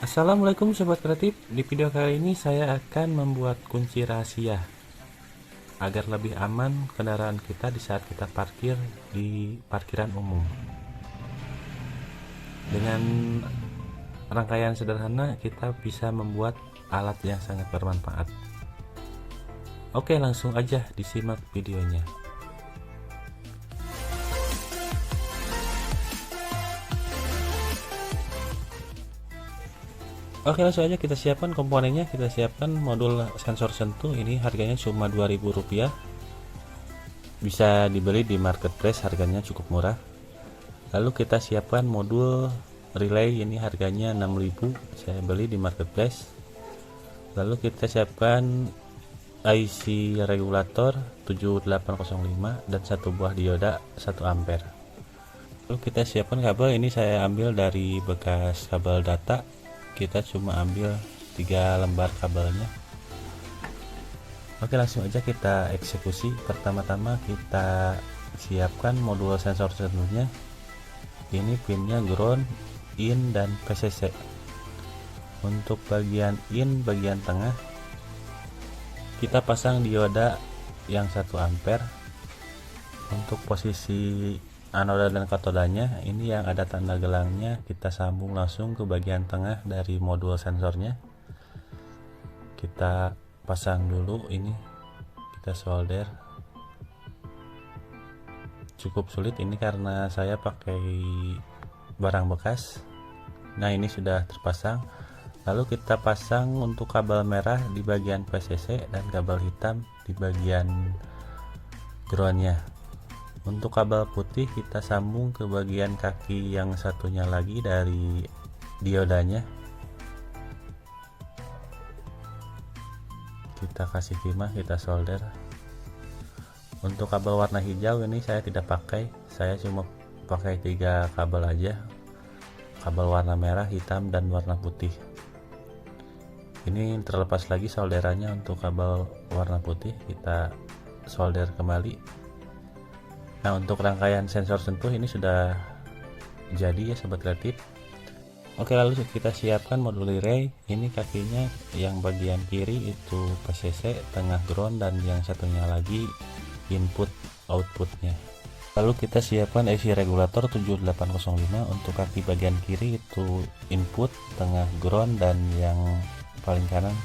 Assalamualaikum Sobat Kreatif. Di video kali ini saya akan membuat kunci rahasia agar lebih aman kendaraan kita di saat kita parkir di parkiran umum. Dengan rangkaian sederhana kita bisa membuat alat yang sangat bermanfaat. Oke, langsung aja disimak videonya. Oke, langsung aja kita siapkan komponennya. Kita siapkan modul sensor sentuh, ini harganya cuma Rp2.000. Bisa dibeli di marketplace, harganya cukup murah. Lalu kita siapkan modul relay, ini harganya Rp6.000, saya beli di marketplace. Lalu kita siapkan IC regulator 7805 dan satu buah dioda 1 ampere. Lalu kita siapkan kabel, ini saya ambil dari bekas kabel data. Kita cuma ambil 3 lembar kabelnya. Oke, langsung aja kita eksekusi. Pertama-tama kita siapkan modul sensor sentuhnya. Ini pinnya ground, in, dan PCC. Untuk bagian in, bagian tengah, kita pasang dioda yang 1 ampere. Untuk posisi anoda dan katodanya, ini yang ada tanda gelangnya, kita sambung langsung ke bagian tengah dari modul sensornya. Kita pasang dulu, ini kita solder. Cukup sulit ini karena saya pakai barang bekas. Nah, ini sudah terpasang. Lalu kita pasang untuk kabel merah di bagian PCC dan kabel hitam di bagian groundnya. Untuk kabel putih kita sambung ke bagian kaki yang satunya lagi dari diodanya. Kita kasih timah, kita solder. Untuk kabel warna hijau ini saya tidak pakai, saya cuma pakai 3 kabel aja. Kabel warna merah, hitam, dan warna putih. Ini terlepas lagi solderannya. Untuk kabel warna putih kita solder kembali. Nah, untuk rangkaian sensor sentuh ini sudah jadi ya Sobat Kreatif. Oke, lalu kita siapkan modul relay. Ini kakinya yang bagian kiri itu PCC, tengah ground, dan yang satunya lagi input outputnya. Lalu kita siapkan IC regulator 7805. Untuk kaki bagian kiri itu input, tengah ground, dan yang paling kanan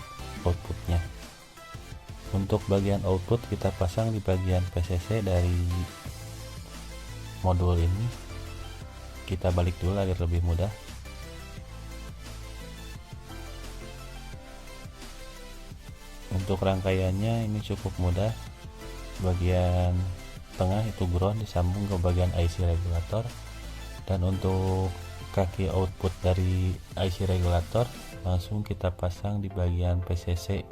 outputnya. Untuk bagian output kita pasang di bagian PCC dari modul ini. Kita balik dulu agar lebih mudah. Untuk rangkaiannya ini cukup mudah. Bagian tengah itu ground disambung ke bagian IC regulator, dan untuk kaki output dari IC regulator langsung kita pasang di bagian PCC.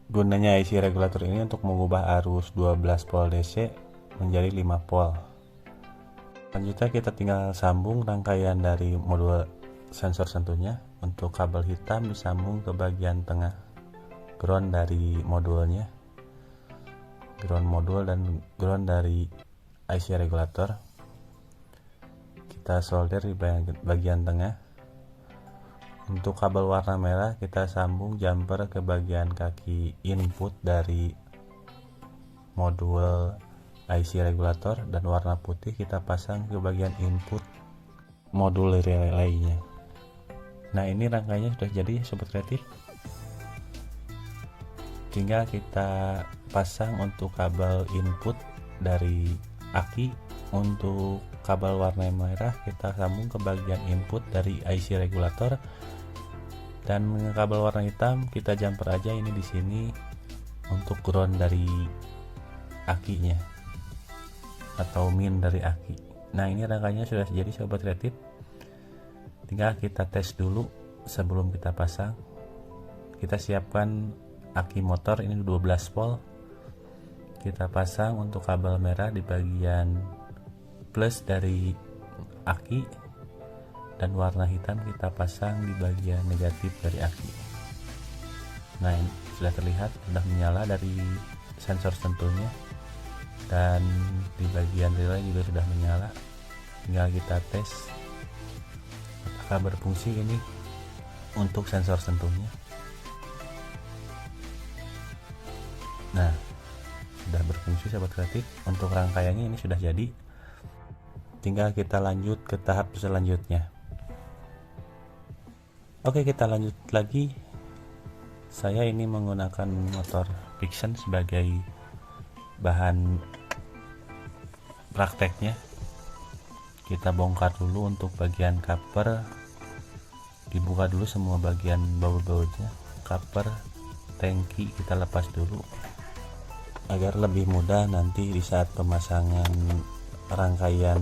Gunanya IC regulator ini untuk mengubah arus 12 volt DC menjadi 5 volt. Selanjutnya kita tinggal sambung rangkaian dari modul sensor sentuhnya. Untuk kabel hitam disambung ke bagian tengah ground dari modulnya, ground modul dan ground dari IC regulator. Kita solder di bagian tengah. Untuk kabel warna merah kita sambung jumper ke bagian kaki input dari modul IC regulator, dan warna putih kita pasang ke bagian input modul relay-nya. Nah, ini rangkaiannya sudah jadi Sobat Kreatif. Tinggal kita pasang untuk kabel input dari aki. Untuk kabel warna merah kita sambung ke bagian input dari IC regulator, dan kabel warna hitam kita jumper aja ini di sini untuk ground dari akinya atau min dari aki. Nah, ini rangkaiannya sudah jadi Sobat Kreatif. Tinggal kita tes dulu sebelum kita pasang. Kita siapkan aki motor, ini 12 volt. Kita pasang untuk kabel merah di bagian plus dari aki, dan warna hitam kita pasang di bagian negatif dari aki. Nah, ini sudah terlihat, sudah menyala dari sensor sentuhnya, dan di bagian relay juga sudah menyala. Tinggal kita tes apakah berfungsi ini. untuk sensor sentuhnya. Nah, sudah berfungsi sahabat kreatif. Untuk rangkaiannya ini sudah jadi, tinggal kita lanjut ke tahap selanjutnya. Oke, kita lanjut lagi. Saya ini menggunakan motor Vixen sebagai bahan prakteknya. Kita bongkar dulu untuk bagian cover, dibuka dulu semua bagian baut-bautnya, cover, tangki kita lepas dulu agar lebih mudah nanti di saat pemasangan rangkaian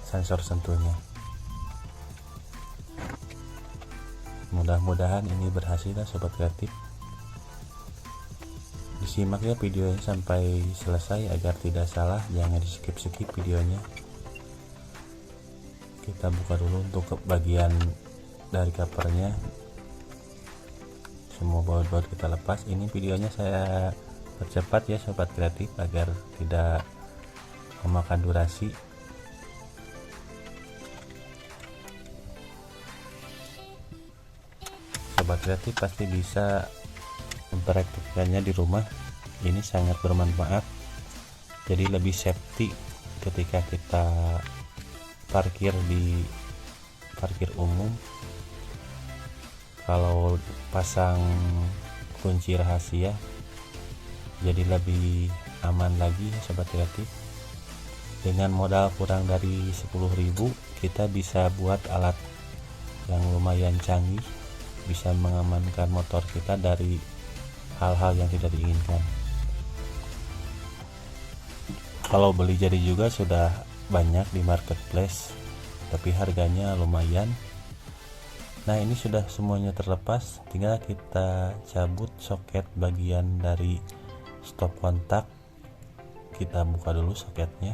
sensor sentuhnya. Mudah-mudahan ini berhasil ya sobat kreatif. Disimak ya videonya sampai selesai agar tidak salah, jangan di skip videonya. Kita buka dulu untuk bagian dari covernya, semua baut-baut kita lepas. Ini videonya saya percepat ya sobat kreatif agar tidak memakan durasi. Sobat kreatif pasti bisa mempraktikkannya di rumah. Ini sangat bermanfaat, jadi lebih safety ketika kita parkir di parkir umum. Kalau pasang kunci rahasia jadi lebih aman lagi ya sobat kreatif. Dengan modal kurang dari 10.000 kita bisa buat alat yang lumayan canggih, bisa mengamankan motor kita dari hal-hal yang tidak diinginkan. Kalau beli jadi juga sudah banyak di marketplace, tapi harganya lumayan. Nah, ini sudah semuanya terlepas, tinggal kita cabut soket bagian dari stop kontak. Kita buka dulu soketnya.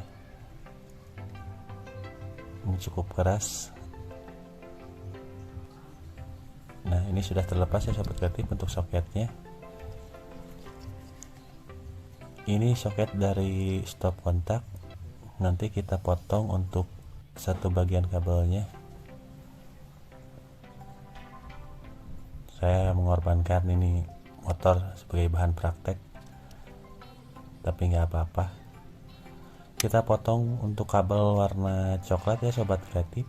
Ini cukup keras. Nah, ini sudah terlepas ya sobat kreatif untuk soketnya. Ini soket dari stop kontak. Nanti kita potong untuk satu bagian kabelnya. Saya mengorbankan ini motor sebagai bahan praktek, tapi nggak apa-apa. Kita potong untuk kabel warna coklat ya sobat kreatif,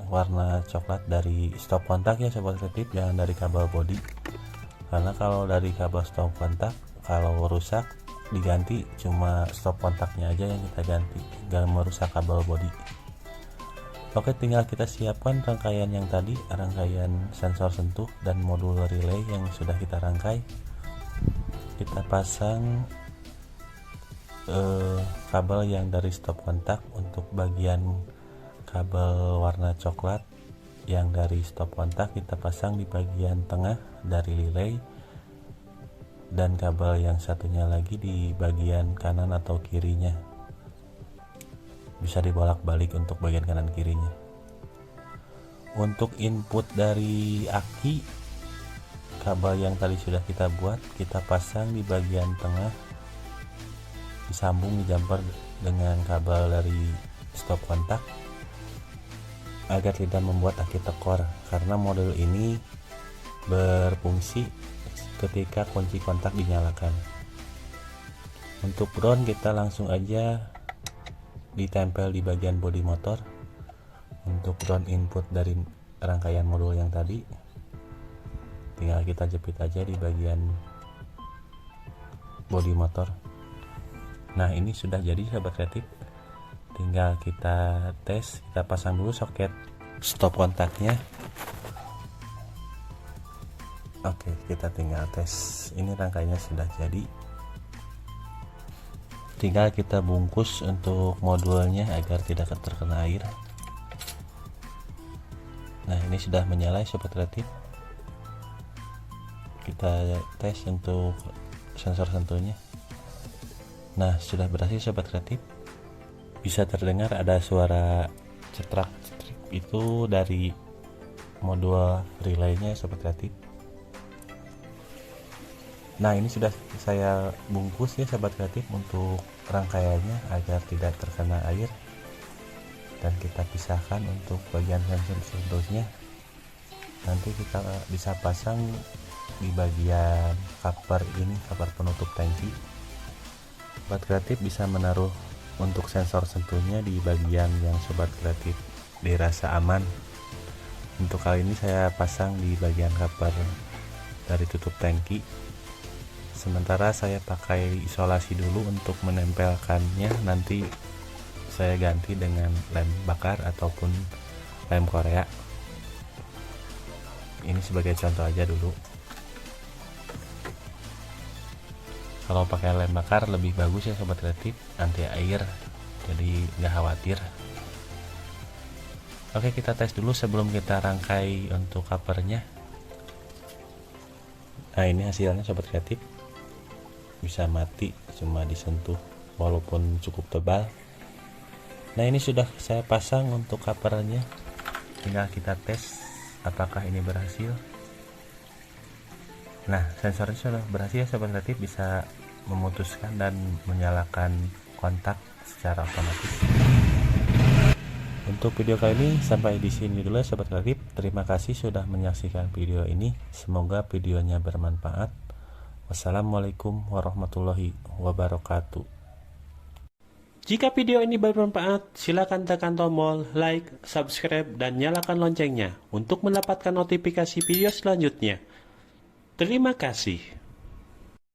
warna coklat dari stop kontak ya sobat kreatif, jangan dari kabel body. Karena kalau dari kabel stop kontak, kalau rusak diganti, cuma stop kontaknya aja yang kita ganti, nggak merusak kabel body. Oke, tinggal kita siapkan rangkaian yang tadi, rangkaian sensor sentuh dan modul relay yang sudah kita rangkai. Kita pasang kabel yang dari stop kontak untuk bagian kabel warna coklat yang dari stop kontak kita pasang di bagian tengah dari relay, dan kabel yang satunya lagi di bagian kanan atau kirinya, bisa dibolak-balik untuk bagian kanan kirinya. Untuk input dari aki, kabel yang tadi sudah kita buat kita pasang di bagian tengah, disambung di jumper dengan kabel dari stop kontak agar tidak membuat aki tekor, karena model ini berfungsi ketika kunci kontak dinyalakan. Untuk ground kita langsung aja ditempel di bagian bodi motor. Untuk ground input dari rangkaian modul yang tadi tinggal kita jepit aja di bagian bodi motor. Nah, ini sudah jadi sahabat kreatif, tinggal kita tes. Kita pasang dulu soket stop kontaknya. Oke, kita tinggal tes. Ini rangkaiannya sudah jadi, tinggal kita bungkus untuk modulnya agar tidak terkena air. Nah, ini sudah menyala sobat kreatif. Kita tes untuk sensor sentuhnya. Nah, sudah berhasil sobat kreatif. Bisa terdengar ada suara cetrak-cetrik, itu dari modul relaynya sobat kreatif. Nah, ini sudah saya bungkus ya sahabat kreatif untuk rangkaiannya agar tidak terkena air, dan kita pisahkan untuk bagian sensor sentuhnya. nanti kita bisa pasang di bagian cover ini, cover penutup tangki. Sobat Kreatif bisa menaruh untuk sensor sentuhnya di bagian yang Sobat Kreatif dirasa aman. Untuk kali ini saya pasang di bagian cover dari tutup tangki. Sementara saya pakai isolasi dulu untuk menempelkannya, nanti saya ganti dengan lem bakar ataupun lem Korea. Ini sebagai contoh aja dulu. Kalau pakai lem bakar lebih bagus ya Sobat Kreatif, anti air, jadi nggak khawatir. Oke, kita tes dulu sebelum kita rangkai untuk covernya. Nah, ini hasilnya Sobat Kreatif, bisa mati cuma disentuh walaupun cukup tebal. Nah, ini sudah saya pasang untuk covernya, tinggal kita tes apakah ini berhasil. Nah, sensornya sudah berhasil Sobat Kreatif, bisa memutuskan dan menyalakan kontak secara otomatis. Untuk video kali ini sampai di sini dulu Sobat Kreatif. Terima kasih sudah menyaksikan video ini. Semoga videonya bermanfaat. Wassalamualaikum warahmatullahi wabarakatuh. Jika video ini bermanfaat, silakan tekan tombol like, subscribe, dan nyalakan loncengnya untuk mendapatkan notifikasi video selanjutnya. Terima kasih.